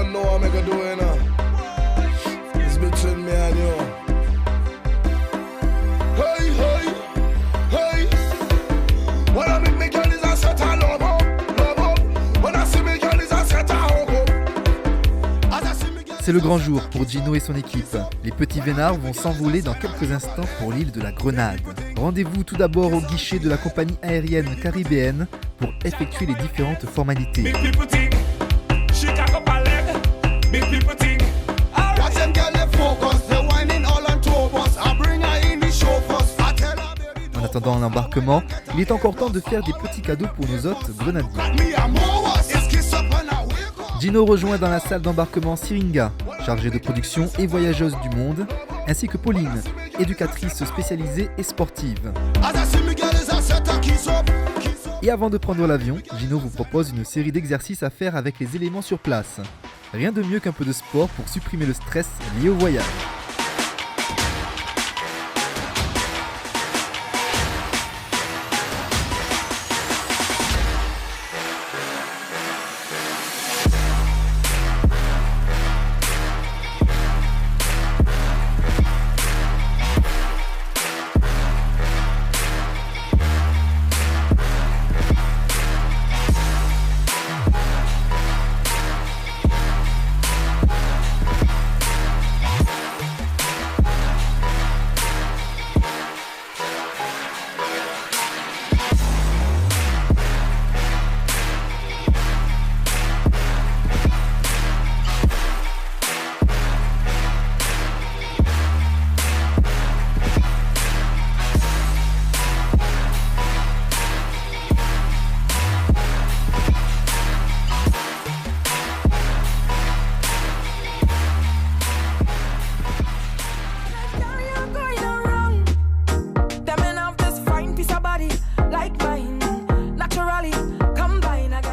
don't know what I'm gonna do, you know. It's between me and you. Hey, hey, hey. When I meet me, girl, is a set of love up, love up. When I see me, girl, is a set of hope up. As I see me, girl. C'est le grand jour pour Gino et son équipe. Les petits vénards vont s'envoler dans quelques instants pour l'île de la Grenade. Rendez-vous tout d'abord au guichet de la compagnie aérienne caribéenne pour effectuer les différentes formalités. En attendant l'embarquement, il est encore temps de faire des petits cadeaux pour nos hôtes grenadiers. Gino rejoint dans la salle d'embarquement Siringa, chargée de production et voyageuse du monde, ainsi que Pauline, éducatrice spécialisée et sportive. Et avant de prendre l'avion, Gino vous propose une série d'exercices à faire avec les éléments sur place. Rien de mieux qu'un peu de sport pour supprimer le stress lié au voyage.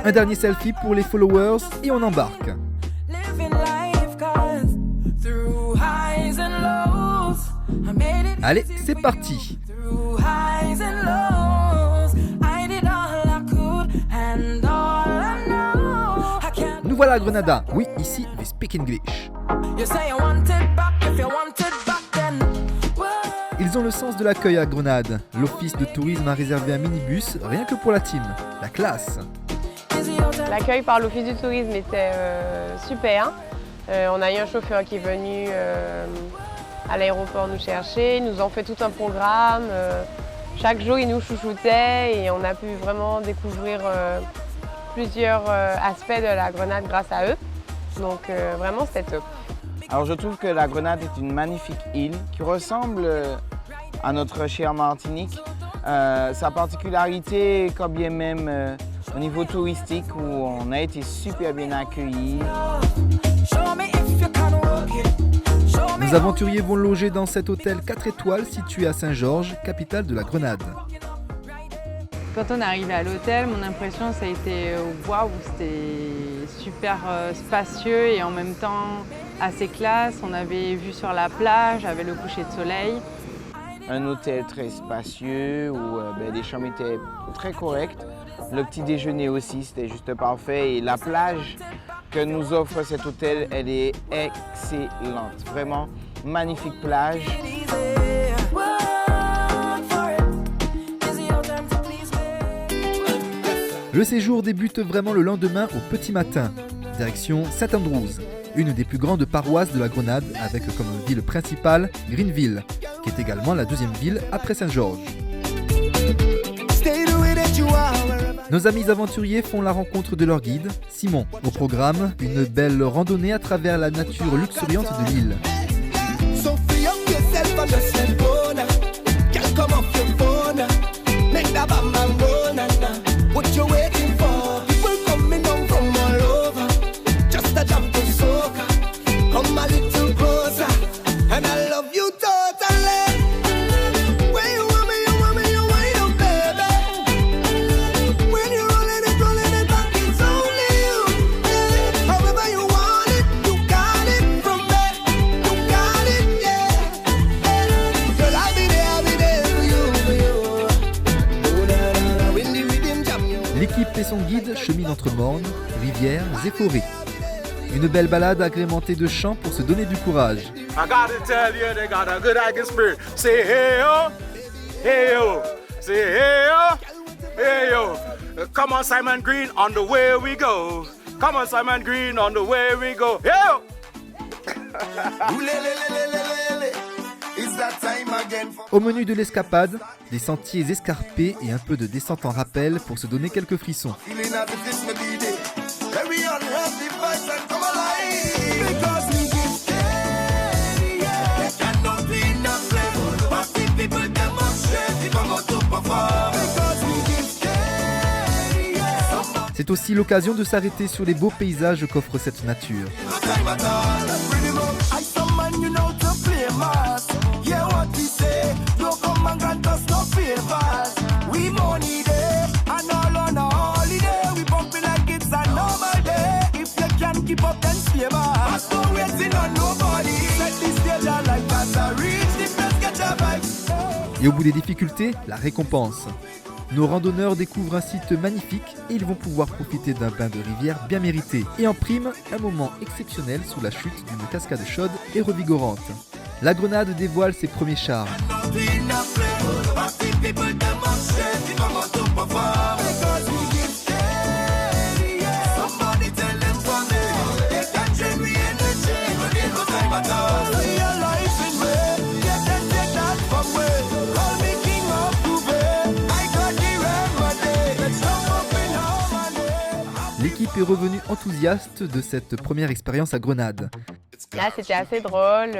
Un dernier selfie pour les followers et on embarque. Allez, c'est parti. Nous voilà à Grenada. Oui, ici, we speak English. Ils ont le sens de l'accueil à Grenade. L'office de tourisme a réservé un minibus rien que pour la team. La classe. L'accueil par l'office du tourisme était super. On a eu un chauffeur qui est venu à l'aéroport nous chercher, ils nous ont fait tout un programme. Chaque jour, ils nous chouchoutaient et on a pu vraiment découvrir plusieurs aspects de la Grenade grâce à eux. Donc vraiment, c'était top. Alors je trouve que la Grenade est une magnifique île qui ressemble à notre chère Martinique. Sa particularité, quand bien même au niveau touristique, où on a été super bien accueillis. Nos aventuriers vont loger dans cet hôtel 4 étoiles situé à Saint-Georges, capitale de la Grenade. Quand on est arrivé à l'hôtel, mon impression ça a été waouh, c'était super spacieux et en même temps assez classe. On avait vue sur la plage avec le coucher de soleil. Un hôtel très spacieux où les chambres étaient très correctes. Le petit déjeuner aussi, c'était juste parfait. Et la plage que nous offre cet hôtel, elle est excellente. Vraiment, magnifique plage. Le séjour débute vraiment le lendemain au petit matin. Direction St Andrews, une des plus grandes paroisses de la Grenade, avec comme ville principale Greenville, qui est également la deuxième ville après Saint-Georges. Nos amis aventuriers font la rencontre de leur guide, Simon. Au programme, une belle randonnée à travers la nature luxuriante de l'île. L'équipe et son guide cheminent entre mornes, rivières et forêts. Une belle balade agrémentée de chants pour se donner du courage. I gotta tell you, they got a good hiking spirit. Say hey yo, hey yo, say hey yo, hey yo. Come on, Simon Green, on the way we go. Come on, Simon Green, on the way we go. Hey yo. Au menu de l'escapade, des sentiers escarpés et un peu de descente en rappel pour se donner quelques frissons. C'est aussi l'occasion de s'arrêter sur les beaux paysages qu'offre cette nature. Et au bout des difficultés, la récompense. Nos randonneurs découvrent un site magnifique et ils vont pouvoir profiter d'un bain de rivière bien mérité. Et en prime, un moment exceptionnel sous la chute d'une cascade chaude et revigorante. La Grenade dévoile ses premiers charmes. L'équipe est revenue enthousiaste de cette première expérience à Grenade. Là, c'était assez drôle.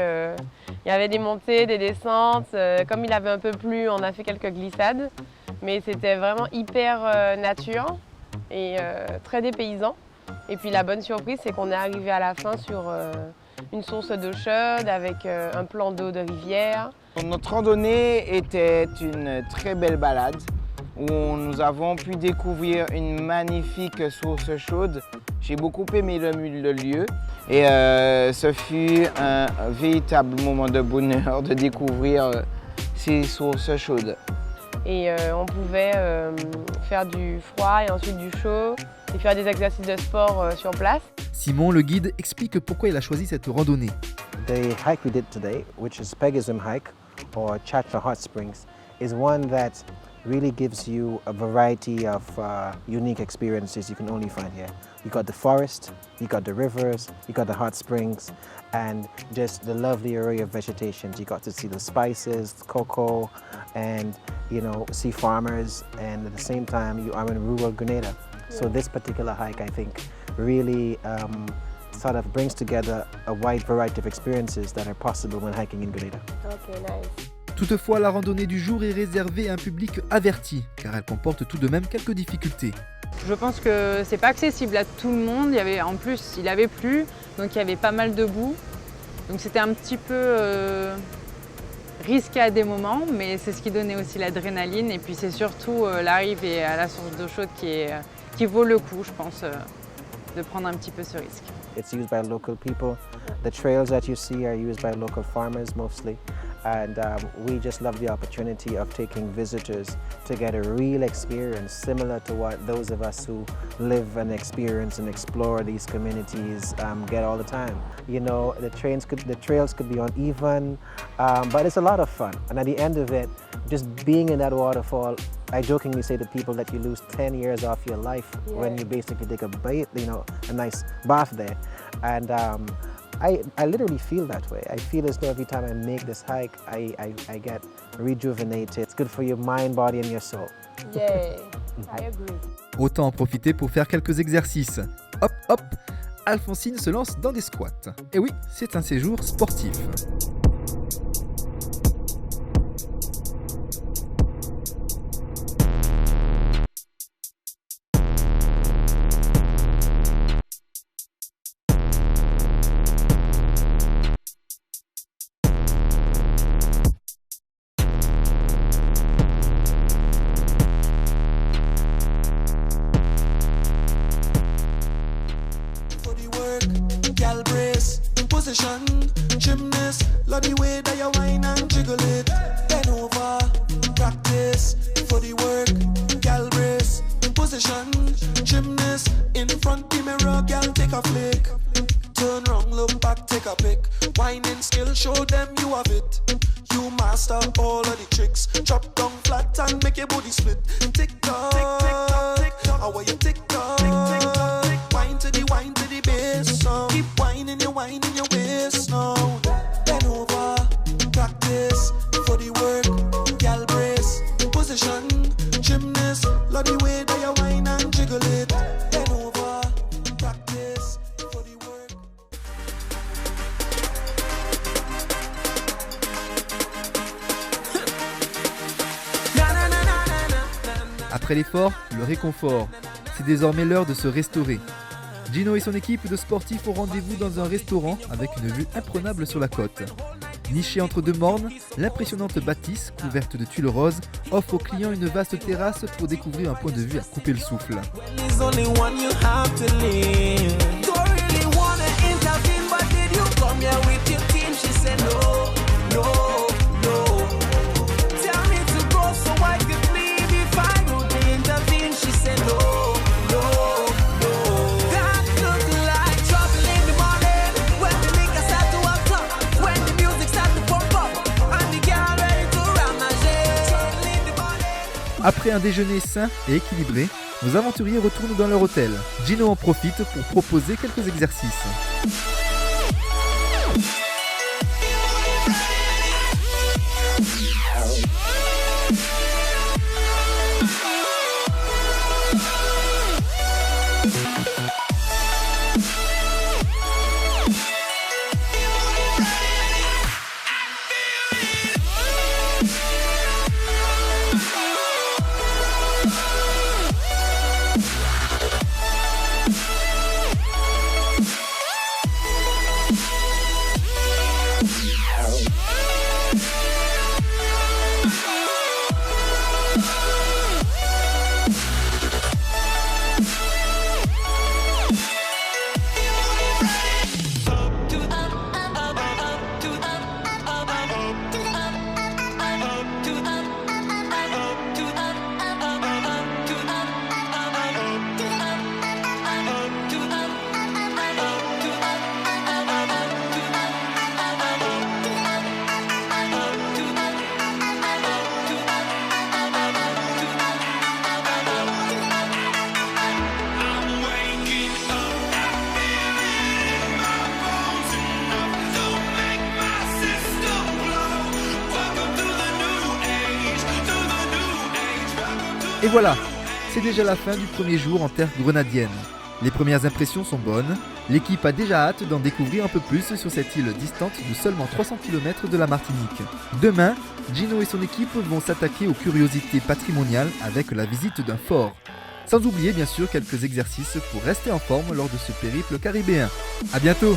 Il y avait des montées, des descentes. Comme il avait un peu plu, on a fait quelques glissades. Mais c'était vraiment hyper nature et très dépaysant. Et puis la bonne surprise, c'est qu'on est arrivé à la fin sur une source d'eau chaude avec un plan d'eau de rivière. Notre randonnée était une très belle balade où nous avons pu découvrir une magnifique source chaude. J'ai beaucoup aimé le lieu et ce fut un véritable moment de bonheur de découvrir ces sources chaudes. Et on pouvait faire du froid et ensuite du chaud et faire des exercices de sport sur place. Simon, le guide, explique pourquoi il a choisi cette randonnée. The hike we did today, which is Pegasum Hike or Chatra Hot Springs, is one that really gives you a variety of unique experiences you can only find here. You got the forest, you got the rivers, you got the hot springs, and just the lovely array of vegetation. You got to see the spices, cocoa, and see farmers, and at the same time you are in rural Grenada. So this particular hike, I think, really sort of brings together a wide variety of experiences that are possible when hiking in Grenada. Okay, nice. Toutefois, la randonnée du jour est réservée à un public averti, car elle comporte tout de même quelques difficultés. Je pense que c'est pas accessible à tout le monde. En plus, il avait plu, donc il y avait pas mal de boue. Donc c'était un petit peu risqué à des moments, mais c'est ce qui donnait aussi l'adrénaline. Et puis c'est surtout l'arrivée à la source d'eau chaude qui vaut le coup, je pense, de prendre un petit peu ce risque. It's used by local people. The trails that you see are used by local farmers mostly. And we just love the opportunity of taking visitors to get a real experience similar to what those of us who live and experience and explore these communities get all the time. The trails could be uneven, but it's a lot of fun. And at the end of it, just being in that waterfall, I jokingly say to people that you lose 10 years off your life when you basically take a nice bath there. And I literally feel that way. I feel as though every time I make this hike, I get rejuvenated. It's good for your mind, body and your soul. Yeah, I agree. Autant en profiter pour faire quelques exercices. Hop, hop, Alphonsine se lance dans des squats. Et oui, c'est un séjour sportif. Gymnast, love the way that you whine and jiggle it. Bend over, practice for the work. Gal brace, position. Gymnast, in front the mirror, gal take a flick. take a pic. Whining skill, show them you have it. You master all of the tricks. Drop down flat and make your body split. Tick tock, tick tock, how are you tick tock? Wine to the bass sound. Keep whining your waist now. Bend over, practice for the work. Gal brace, position, gymnast. Love the way that you whine and jiggle it. Bend over, practice for the work. Après l'effort, le réconfort. C'est désormais l'heure de se restaurer. Gino et son équipe de sportifs ont rendez-vous dans un restaurant avec une vue imprenable sur la côte. Nichée entre deux mornes, l'impressionnante bâtisse, couverte de tuiles roses, offre aux clients une vaste terrasse pour découvrir un point de vue à couper le souffle. Après un déjeuner sain et équilibré, nos aventuriers retournent dans leur hôtel. Gino en profite pour proposer quelques exercices. Et voilà, c'est déjà la fin du premier jour en terre grenadienne. Les premières impressions sont bonnes, l'équipe a déjà hâte d'en découvrir un peu plus sur cette île distante de seulement 300 km de la Martinique. Demain, Gino et son équipe vont s'attaquer aux curiosités patrimoniales avec la visite d'un fort. Sans oublier bien sûr quelques exercices pour rester en forme lors de ce périple caribéen. A bientôt!